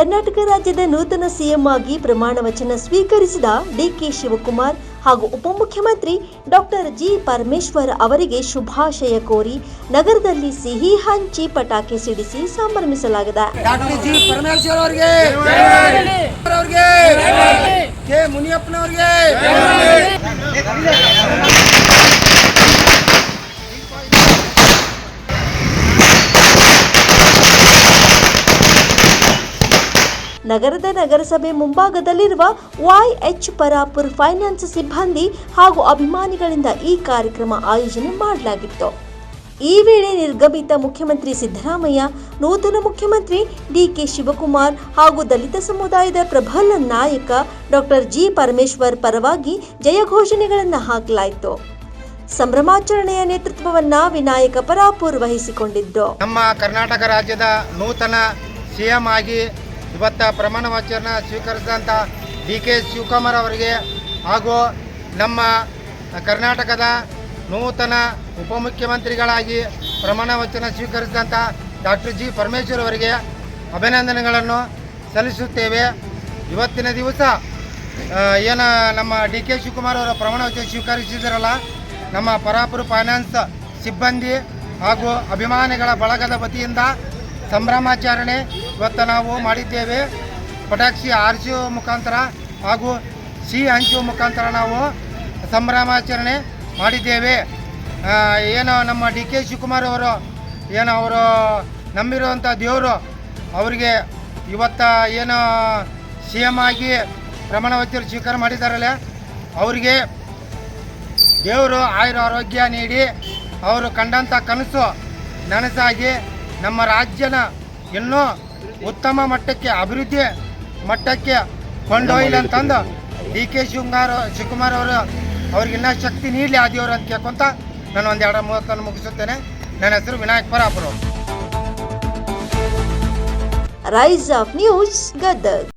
ಕರ್ನಾಟಕ ರಾಜ್ಯದ ನೂತನ ಸಿಎಂ ಆಗಿ ಪ್ರಮಾಣ ವಚನ ಸ್ವೀಕರಿಸಿದ ಡಿಕೆ ಶಿವಕುಮಾರ್ ಹಾಗೂ ಉಪಮುಖ್ಯಮಂತ್ರಿ ಡಾಕ್ಟರ್ ಜಿ ಪರಮೇಶ್ವರ್ ಅವರಿಗೆ ಶುಭಾಶಯ ಕೋರಿ ನಗರದಲ್ಲಿ ಸಿಹಿ ಹಂಚಿ ಪಟಾಕಿ ಸಿಡಿಸಿ ಸಂಭ್ರಮಿಸಲಾಗಿದೆ. ಡಾಕ್ಟರ್ ಜಿ ಪರಮೇಶ್ವರ್ ಅವರಿಗೆ, ಕೆ ಮುನಿಯಪ್ಪನವರಿಗೆ, ನಗರದ ನಗರಸಭೆ ಮುಂಭಾಗದಲ್ಲಿರುವ YH ಪರಾಪುರ್ ಫೈನಾನ್ಸ್ ಸಿಬ್ಬಂದಿ ಹಾಗೂ ಅಭಿಮಾನಿಗಳಿಂದ ಈ ಕಾರ್ಯಕ್ರಮ ಆಯೋಜನೆ ಮಾಡಲಾಗಿತ್ತು. ಈ ವೇಳೆ ನಿರ್ಗಮಿತ ಮುಖ್ಯಮಂತ್ರಿ ಸಿದ್ದರಾಮಯ್ಯ, ನೂತನ ಮುಖ್ಯಮಂತ್ರಿ ಡಿಕೆ ಶಿವಕುಮಾರ್ ಹಾಗೂ ದಲಿತ ಸಮುದಾಯದ ಪ್ರಬಲ ನಾಯಕ ಡಾಕ್ಟರ್ ಜಿ ಪರಮೇಶ್ವರ್ ಪರವಾಗಿ ಜಯಘೋಷಣೆಗಳನ್ನು ಹಾಕಲಾಯಿತು. ಸಂಭ್ರಮಾಚರಣೆಯ ನೇತೃತ್ವವನ್ನ ವಿನಾಯಕ ಪರಾಪುರ್ ವಹಿಸಿಕೊಂಡಿದ್ದು, ನಮ್ಮ ಕರ್ನಾಟಕ ರಾಜ್ಯದ ನೂತನ ಸಿಎಂ ಆಗಿ ಇವತ್ತ ಪ್ರಮಾಣ ವಚನ ಸ್ವೀಕರಿಸಿದಂಥ ಡಿಕೆ ಶಿವಕುಮಾರ್ ಅವರಿಗೆ ಹಾಗೂ ನಮ್ಮ ಕರ್ನಾಟಕದ ನೂತನ ಉಪಮುಖ್ಯಮಂತ್ರಿಗಳಾಗಿ ಪ್ರಮಾಣ ವಚನ ಸ್ವೀಕರಿಸಿದಂಥ ಡಾಕ್ಟರ್ ಜಿ ಪರಮೇಶ್ವರ್ ಅವರಿಗೆ ಅಭಿನಂದನೆಗಳನ್ನು ಸಲ್ಲಿಸುತ್ತೇವೆ. ಇವತ್ತಿನ ದಿವಸ ಏನು ನಮ್ಮ ಡಿ ಕೆ ಶಿವಕುಮಾರ್ ಅವರ ಪ್ರಮಾಣ ವಚನ ಸ್ವೀಕರಿಸಿದರಲ್ಲ, ನಮ್ಮ ಪರಾಪುರ ಫೈನಾನ್ಸ್ ಸಿಬ್ಬಂದಿ ಹಾಗೂ ಅಭಿಮಾನಿಗಳ ಬಳಗದ ವತಿಯಿಂದ ಸಂಭ್ರಮಾಚರಣೆ ಇವತ್ತು ನಾವು ಮಾಡಿದ್ದೇವೆ. ಪಟಾಕ್ಷಿ ಆರಿಸುವ ಮುಖಾಂತರ ಹಾಗೂ ಸಿಹಿ ಹಂಚುವ ಮುಖಾಂತರ ನಾವು ಸಂಭ್ರಮಾಚರಣೆ ಮಾಡಿದ್ದೇವೆ. ಏನು ನಮ್ಮ ಡಿ ಕೆ ಶಿವಕುಮಾರ್ ಅವರು ಅವರು ನಂಬಿರುವಂಥ ದೇವರು ಅವರಿಗೆ ಇವತ್ತು ಏನು ಸಿ ಎಮ್ ಆಗಿ ಪ್ರಮಾಣ ವಚನ ಸ್ವೀಕಾರ ಮಾಡಿದ್ದಾರಲ್ಲ, ಅವರಿಗೆ ದೇವರು ಆಯುರ ಆರೋಗ್ಯ ನೀಡಿ ಅವರು ಕಂಡಂಥ ಕನಸು ನನಸಾಗಿ ನಮ್ಮ ರಾಜ್ಯನ ಇನ್ನೂ ಉತ್ತಮ ಮಟ್ಟಕ್ಕೆ, ಅಭಿವೃದ್ಧಿ ಮಟ್ಟಕ್ಕೆ ಕೊಂಡೊಯ್ಯಲಿ ಅಂತಂದು ಡಿ ಕೆ ಶಿವಕುಮಾರ್ ಅವರು ಅವ್ರಿಗಿನ್ನ ಶಕ್ತಿ ನೀಡಲಿ ಆ ದೇವರು ಅಂತ ಕೇಳ್ಕೊಂತ ನಾನು ಒಂದು 2-3 ಮುಗಿಸುತ್ತೇನೆ. ನನ್ನ ಹೆಸರು Vinayaka Parapura. Rise of news Gadag.